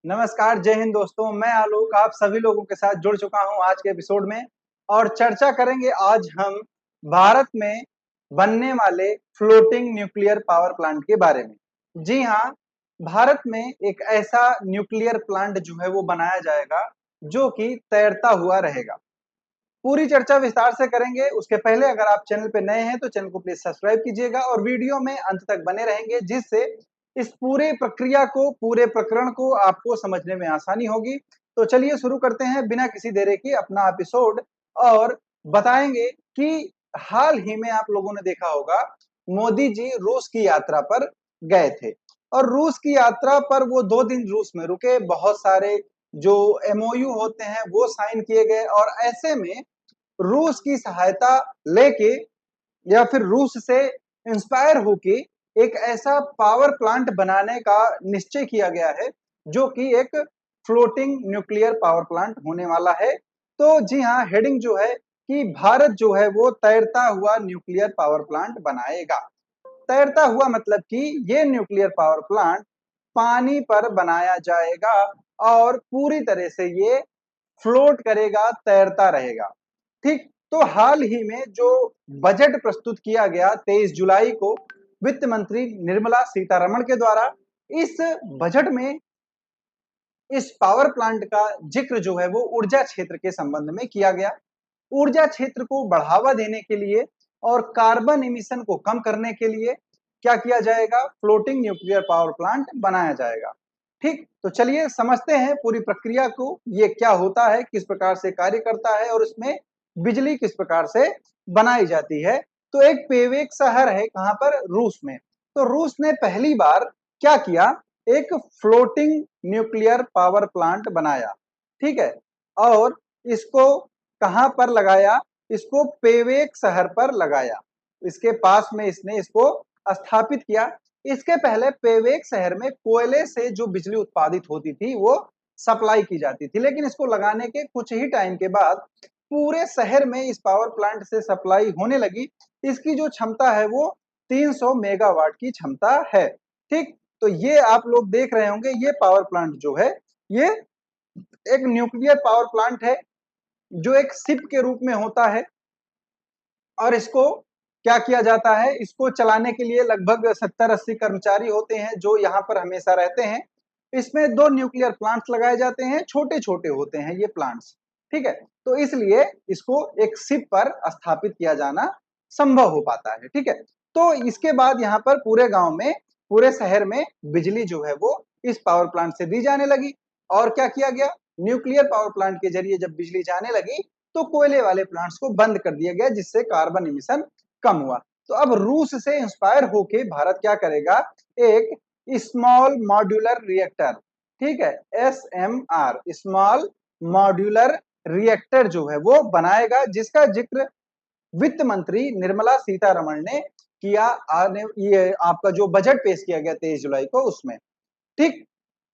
नमस्कार, जय हिंद दोस्तों। मैं आलोक आप सभी लोगों के साथ जुड़ चुका हूं आज के एपिसोड में और चर्चा करेंगे आज हम भारत में बनने वाले फ्लोटिंग न्यूक्लियर पावर प्लांट के बारे में। जी हां, भारत में एक ऐसा न्यूक्लियर प्लांट जो है वो बनाया जाएगा जो कि तैरता हुआ रहेगा। पूरी चर्चा विस्तार से करेंगे। उसके पहले अगर आप चैनल पे नए हैं तो चैनल को प्लीज सब्सक्राइब कीजिएगा और वीडियो में अंत तक बने रहेंगे, जिससे इस पूरे प्रक्रिया को, पूरे प्रकरण को आपको समझने में आसानी होगी। तो चलिए शुरू करते हैं बिना किसी देरी के अपना एपिसोड और बताएंगे कि हाल ही में आप लोगों ने देखा होगा मोदी जी रूस की यात्रा पर गए थे और रूस की यात्रा पर वो 2 दिन रूस में रुके। बहुत सारे जो एमओयू होते हैं वो साइन किए गए और ऐसे में रूस की सहायता लेके या फिर रूस से इंस्पायर होके एक ऐसा पावर प्लांट बनाने का निश्चय किया गया है जो कि एक फ्लोटिंग न्यूक्लियर पावर प्लांट होने वाला है। तो जी हाँ, हेडिंग जो है कि भारत जो है वो तैरता हुआ न्यूक्लियर पावर प्लांट बनाएगा। तैरता हुआ मतलब कि ये न्यूक्लियर पावर प्लांट पानी पर बनाया जाएगा और पूरी तरह से ये फ्लोट करेगा, तैरता रहेगा। ठीक, तो हाल ही में जो बजट प्रस्तुत किया गया 23 जुलाई को वित्त मंत्री निर्मला सीतारमण के द्वारा, इस बजट में इस पावर प्लांट का जिक्र जो है वो ऊर्जा क्षेत्र के संबंध में किया गया। ऊर्जा क्षेत्र को बढ़ावा देने के लिए और कार्बन इमिशन को कम करने के लिए क्या किया जाएगा? फ्लोटिंग न्यूक्लियर पावर प्लांट बनाया जाएगा। ठीक, तो चलिए समझते हैं पूरी प्रक्रिया को, ये क्या होता है, किस प्रकार से कार्य करता है और इसमें बिजली किस प्रकार से बनाई जाती है। तो एक पेवेक शहर है, कहां पर? रूस में। तो रूस ने पहली बार क्या किया? एक फ्लोटिंग न्यूक्लियर पावर प्लांट बनाया। ठीक है, और इसको कहां पर लगाया? इसको पेवेक शहर पर लगाया। इसके पास में इसने इसको स्थापित किया। इसके पहले पेवेक शहर में कोयले से जो बिजली उत्पादित होती थी वो सप्लाई की जाती थी, लेकिन इसको लगाने के कुछ ही टाइम के बाद पूरे शहर में इस पावर प्लांट से सप्लाई होने लगी। इसकी जो क्षमता है वो 300 मेगावाट की क्षमता है। ठीक, तो ये आप लोग देख रहे होंगे, ये पावर प्लांट जो है ये एक न्यूक्लियर पावर प्लांट है जो एक शिप के रूप में होता है और इसको क्या किया जाता है? इसको चलाने के लिए लगभग 70-80 कर्मचारी होते हैं जो यहाँ पर हमेशा रहते हैं। इसमें 2 न्यूक्लियर प्लांट्स लगाए जाते हैं, छोटे-छोटे होते हैं ये प्लांट्स। ठीक है, तो इसलिए इसको एक शिप पर स्थापित किया जाना संभव हो पाता है। ठीक है, तो इसके बाद यहाँ पर पूरे गांव में, पूरे शहर में बिजली जो है वो इस पावर प्लांट से दी जाने लगी। और क्या किया गया? न्यूक्लियर पावर प्लांट के जरिए जब बिजली जाने लगी तो कोयले वाले प्लांट्स को बंद कर दिया गया, जिससे कार्बन इमिशन कम हुआ। तो अब रूस से इंस्पायर होके भारत क्या करेगा? एक स्मॉल मॉड्यूलर रिएक्टर, ठीक है, एसएमआर, स्मॉल मॉड्यूलर रिएक्टर जो है वो बनाएगा, जिसका जिक्र वित्त मंत्री निर्मला सीतारमण ने किया। ये आपका जो बजट पेश किया गया 23 जुलाई को उसमें। ठीक,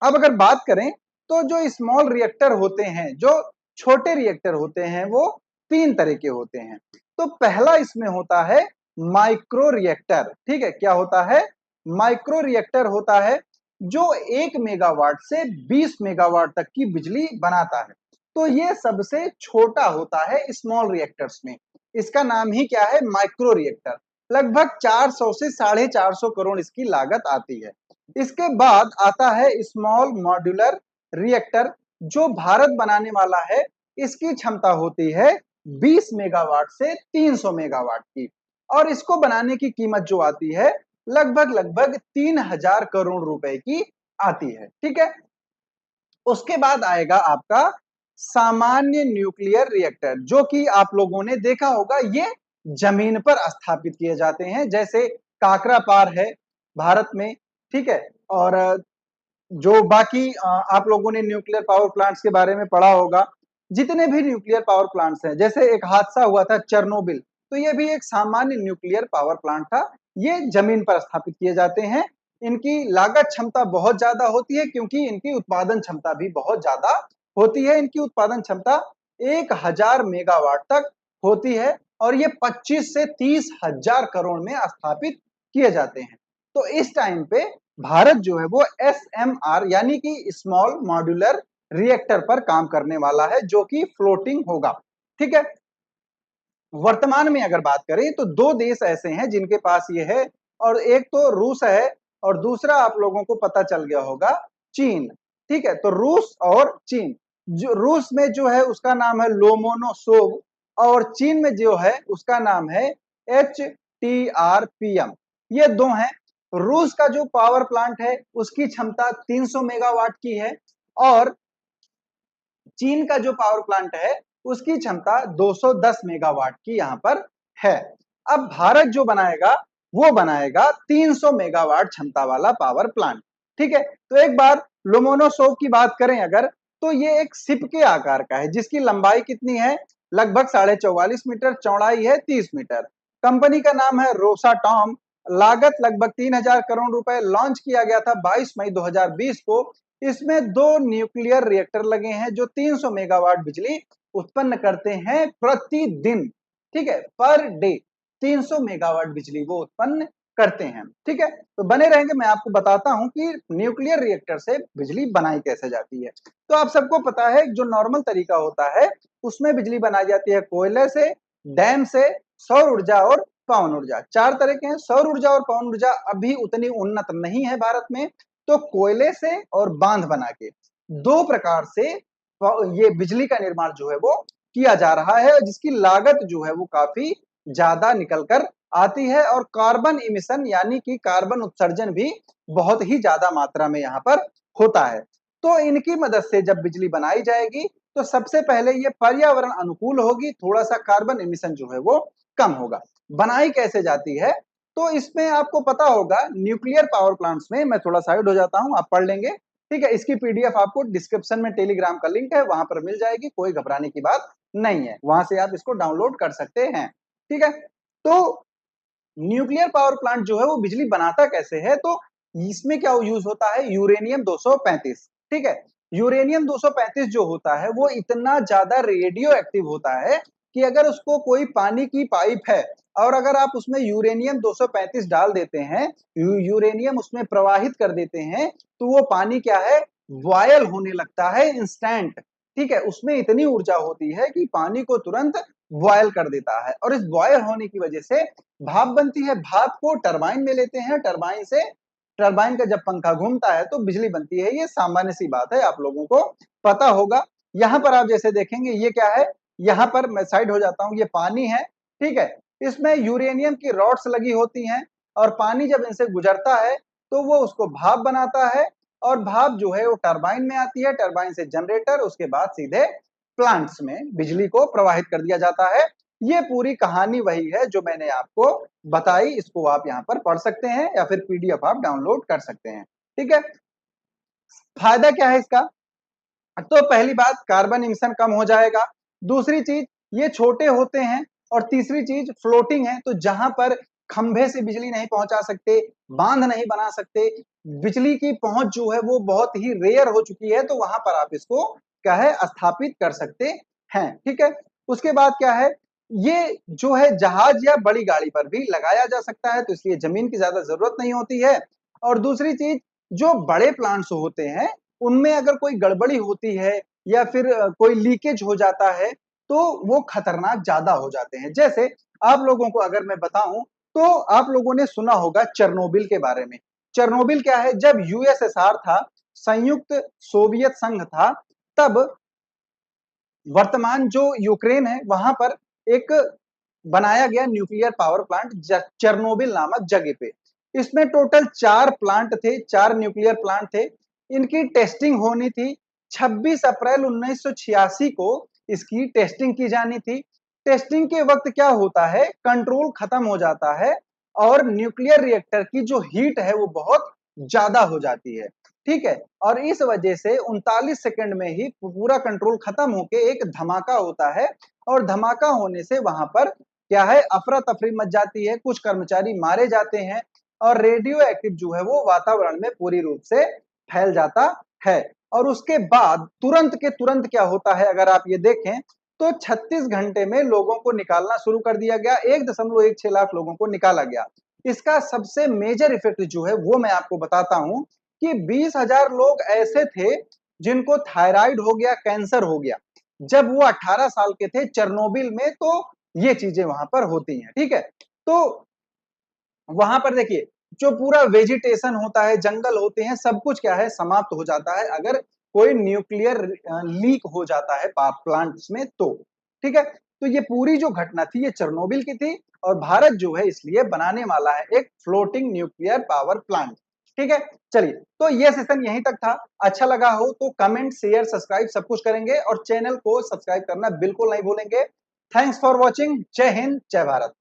अब अगर बात करें तो जो स्मॉल रिएक्टर होते हैं, जो छोटे रिएक्टर होते हैं, वो 3 तरह के होते हैं। तो पहला इसमें होता है माइक्रो रिएक्टर। ठीक है, क्या होता है? माइक्रो रिएक्टर होता है जो 1 मेगावाट से 20 मेगावाट तक की बिजली बनाता है। तो ये सबसे छोटा होता है स्मॉल रिएक्टर्स में। इसका नाम ही क्या है? Micro reactor. लगभग 400 से 450 करोड़ इसकी लागत आती है। इसके बाद आता है स्मॉल मॉड्यूलर रिएक्टर, जो भारत बनाने वाला है। इसकी क्षमता होती है 20 मेगावाट से 300 मेगावाट की और इसको बनाने की कीमत जो आती है लगभग 3000 करोड़ रुपए की आती है। ठीक है, उसके बाद आएगा आपका सामान्य न्यूक्लियर रिएक्टर, जो कि आप लोगों ने देखा होगा, ये जमीन पर स्थापित किए जाते हैं, जैसे काकरा पार है भारत में। ठीक है, और जो बाकी आप लोगों ने न्यूक्लियर पावर प्लांट्स के बारे में पढ़ा होगा, जितने भी न्यूक्लियर पावर प्लांट्स हैं, जैसे एक हादसा हुआ था चेरनोबिल, तो ये भी एक सामान्य न्यूक्लियर पावर प्लांट था। ये जमीन पर स्थापित किए जाते हैं। इनकी लागत क्षमता बहुत ज्यादा होती है क्योंकि इनकी उत्पादन क्षमता भी बहुत ज्यादा होती है। इनकी उत्पादन क्षमता 1000 मेगावाट तक होती है और ये 25 से 30 हजार करोड़ में स्थापित किए जाते हैं। तो इस टाइम पे भारत जो है वो SMR यानी कि स्मॉल मॉड्यूलर रिएक्टर पर काम करने वाला है, जो कि फ्लोटिंग होगा। ठीक है, वर्तमान में अगर बात करें तो दो देश ऐसे हैं जिनके पास ये है, और एक तो रूस है और दूसरा आप लोगों को पता चल गया होगा चीन। ठीक है, तो रूस और चीन, जो रूस में जो है उसका नाम है लोमोनोसोव, और चीन में जो है उसका नाम है HTRPM। ये दो हैं। रूस का जो पावर प्लांट है उसकी क्षमता 300 मेगावाट की है, और चीन का जो पावर प्लांट है उसकी क्षमता 210 मेगावाट की यहां पर है। अब भारत जो बनाएगा वो बनाएगा 300 मेगावाट क्षमता वाला पावर प्लांट। ठीक है, तो एक बार लोमोनोसोव की बात करें अगर, तो ये एक सिप के आकार का है, जिसकी लंबाई कितनी है, लगभग 44.5 मीटर, चौड़ाई है 30 मीटर। कंपनी का नाम है रोसाटॉम। लागत लगभग 3000 करोड़ रुपए। लॉन्च किया गया था 22 मई 2020 को। इसमें दो न्यूक्लियर रिएक्टर लगे हैं जो 300 मेगावाट बिजली उत्पन्न करते हैं प्रतिदिन। ठीक है, पर डे 300 मेगावाट बिजली वो उत्पन्न करते हैं। ठीक है, तो बने रहेंगे, मैं आपको बताता हूं कि न्यूक्लियर रिएक्टर से बिजली बनाई कैसे जाती है। तो आप सबको पता है जो नॉर्मल तरीका होता है उसमें बिजली बनाई जाती है कोयले से, डैम से, सौर ऊर्जा और पवन ऊर्जा। चार तरह के हैं। सौर ऊर्जा और पवन ऊर्जा अभी उतनी उन्नत नहीं है भारत में, तो कोयले से और बांध बना के दो प्रकार से ये बिजली का निर्माण जो है वो किया जा रहा है, जिसकी लागत जो है वो काफी ज्यादा निकल कर आती है, और कार्बन इमिशन यानी कि कार्बन उत्सर्जन भी बहुत ही ज्यादा मात्रा में यहाँ पर होता है। तो इनकी मदद से जब बिजली बनाई जाएगी तो सबसे पहले ये पर्यावरण अनुकूल होगी, थोड़ा सा कार्बन इमिशन जो है वो कम होगा। बनाई कैसे जाती है, तो इसमें आपको पता होगा न्यूक्लियर पावर प्लांट्स में, मैं थोड़ा साइड हो जाता हूं, आप पढ़ लेंगे। ठीक है, इसकी पीडीएफ आपको डिस्क्रिप्शन में टेलीग्राम का लिंक है, वहां पर मिल जाएगी, कोई घबराने की बात नहीं है, वहां से आप इसको डाउनलोड कर सकते हैं। ठीक है, तो न्यूक्लियर पावर प्लांट जो है वो बिजली बनाता कैसे है, तो इसमें क्या यूज होता है, यूरेनियम 235। ठीक है, यूरेनियम 235 जो होता है वो इतना ज्यादा रेडियो एक्टिव होता है कि अगर उसको कोई पानी की पाइप है और अगर आप उसमें यूरेनियम 235 डाल देते हैं, यूरेनियम उसमें प्रवाहित कर देते हैं, तो वो पानी क्या है, बॉयल होने लगता है इंस्टेंट। ठीक है, उसमें इतनी ऊर्जा होती है कि पानी को तुरंत बॉयल कर देता है, और इस बॉयल होने की वजह से भाप बनती है। भाप को टरबाइन में लेते हैं, टरबाइन से, टरबाइन का जब पंखा घूमता है तो बिजली बनती है। ये सामान्य सी बात है, आप लोगों को पता होगा। यहाँ पर आप जैसे देखेंगे ये क्या है, यहाँ पर मैं साइड हो जाता हूँ, ये पानी है। ठीक है, इसमें यूरेनियम की रॉड्स लगी होती हैं, और पानी जब इनसे गुजरता है तो वो उसको भाप बनाता है, और भाप जो है वो टरबाइन में आती है, टरबाइन से जनरेटर, उसके बाद सीधे प्लांट्स में बिजली को प्रवाहित कर दिया जाता है। ये पूरी कहानी वही है जो मैंने आपको बताई, इसको आप यहाँ पर पढ़ सकते हैं या फिर पीडीएफ आप डाउनलोड कर सकते हैं। ठीक है, फायदा क्या है इसका, तो पहली बात कार्बन इमिशन कम हो जाएगा, दूसरी चीज ये छोटे होते हैं, और तीसरी चीज फ्लोटिंग है, तो जहां पर खंभे से बिजली नहीं पहुंचा सकते, बांध नहीं बना सकते, बिजली की पहुंच जो है वो बहुत ही रेयर हो चुकी है, तो वहां पर आप इसको क्या है, स्थापित कर सकते हैं। ठीक है, उसके बाद क्या है, ये जो है जहाज या बड़ी गाड़ी पर भी लगाया जा सकता है, तो इसलिए जमीन की ज्यादा जरूरत नहीं होती है। और दूसरी चीज, जो बड़े प्लांट्स होते हैं उनमें अगर कोई गड़बड़ी होती है या फिर कोई लीकेज हो जाता है, तो वो खतरनाक ज्यादा हो जाते हैं। जैसे आप लोगों को अगर मैं बताऊं, तो आप लोगों ने सुना होगा चेरनोबिल के बारे में। चेरनोबिल क्या है, जब यूएसएसआर था, संयुक्त सोवियत संघ था, तब वर्तमान जो यूक्रेन है वहां पर एक बनाया गया न्यूक्लियर पावर प्लांट चेरनोबिल नामक जगह पे। इसमें टोटल 4 प्लांट थे, 4 न्यूक्लियर प्लांट थे। इनकी टेस्टिंग होनी थी, 26 अप्रैल 1986 को इसकी टेस्टिंग की जानी थी। टेस्टिंग के वक्त क्या होता है, कंट्रोल खत्म हो जाता है, और न्यूक्लियर रिएक्टर की जो हीट है वो बहुत ज्यादा हो जाती है। ठीक है, और इस वजह से 39 सेकंड में ही पूरा कंट्रोल खत्म होके एक धमाका होता है, और धमाका होने से वहां पर क्या है, अफरा तफरी मच जाती है, कुछ कर्मचारी मारे जाते हैं, और रेडियो एक्टिव जो है वो वातावरण में पूरी रूप से फैल जाता है। और उसके बाद तुरंत के तुरंत क्या होता है, अगर आप ये देखें, तो 36 घंटे में लोगों को निकालना शुरू कर दिया गया, 1.16 लाख लोगों को निकाला गया। इसका सबसे मेजर इफेक्ट जो है वो मैं आपको बताता हूं कि 20,000 लोग ऐसे थे जिनको थायराइड हो गया, कैंसर हो गया, जब वो 18 साल के थे चेरनोबिल में। तो ये चीजें वहां पर होती हैं, ठीक है। तो वहां पर देखिए जो पूरा वेजिटेशन होता है, जंगल होते हैं, सब कुछ क्या है, समाप्त हो जाता है अगर कोई न्यूक्लियर लीक हो जाता है प्लांट्स में तो, ठीक है। तो ये पूरी जो घटना थी ये चेरनोबिल की थी, और भारत जो है इसलिए बनाने वाला है एक फ्लोटिंग न्यूक्लियर पावर प्लांट, ठीक है। चलिए, तो ये सेशन यहीं तक था। अच्छा लगा हो तो कमेंट, शेयर, सब्सक्राइब सब कुछ करेंगे, और चैनल को सब्सक्राइब करना बिल्कुल नहीं भूलेंगे। Thanks for watching. जय हिंद, जय भारत।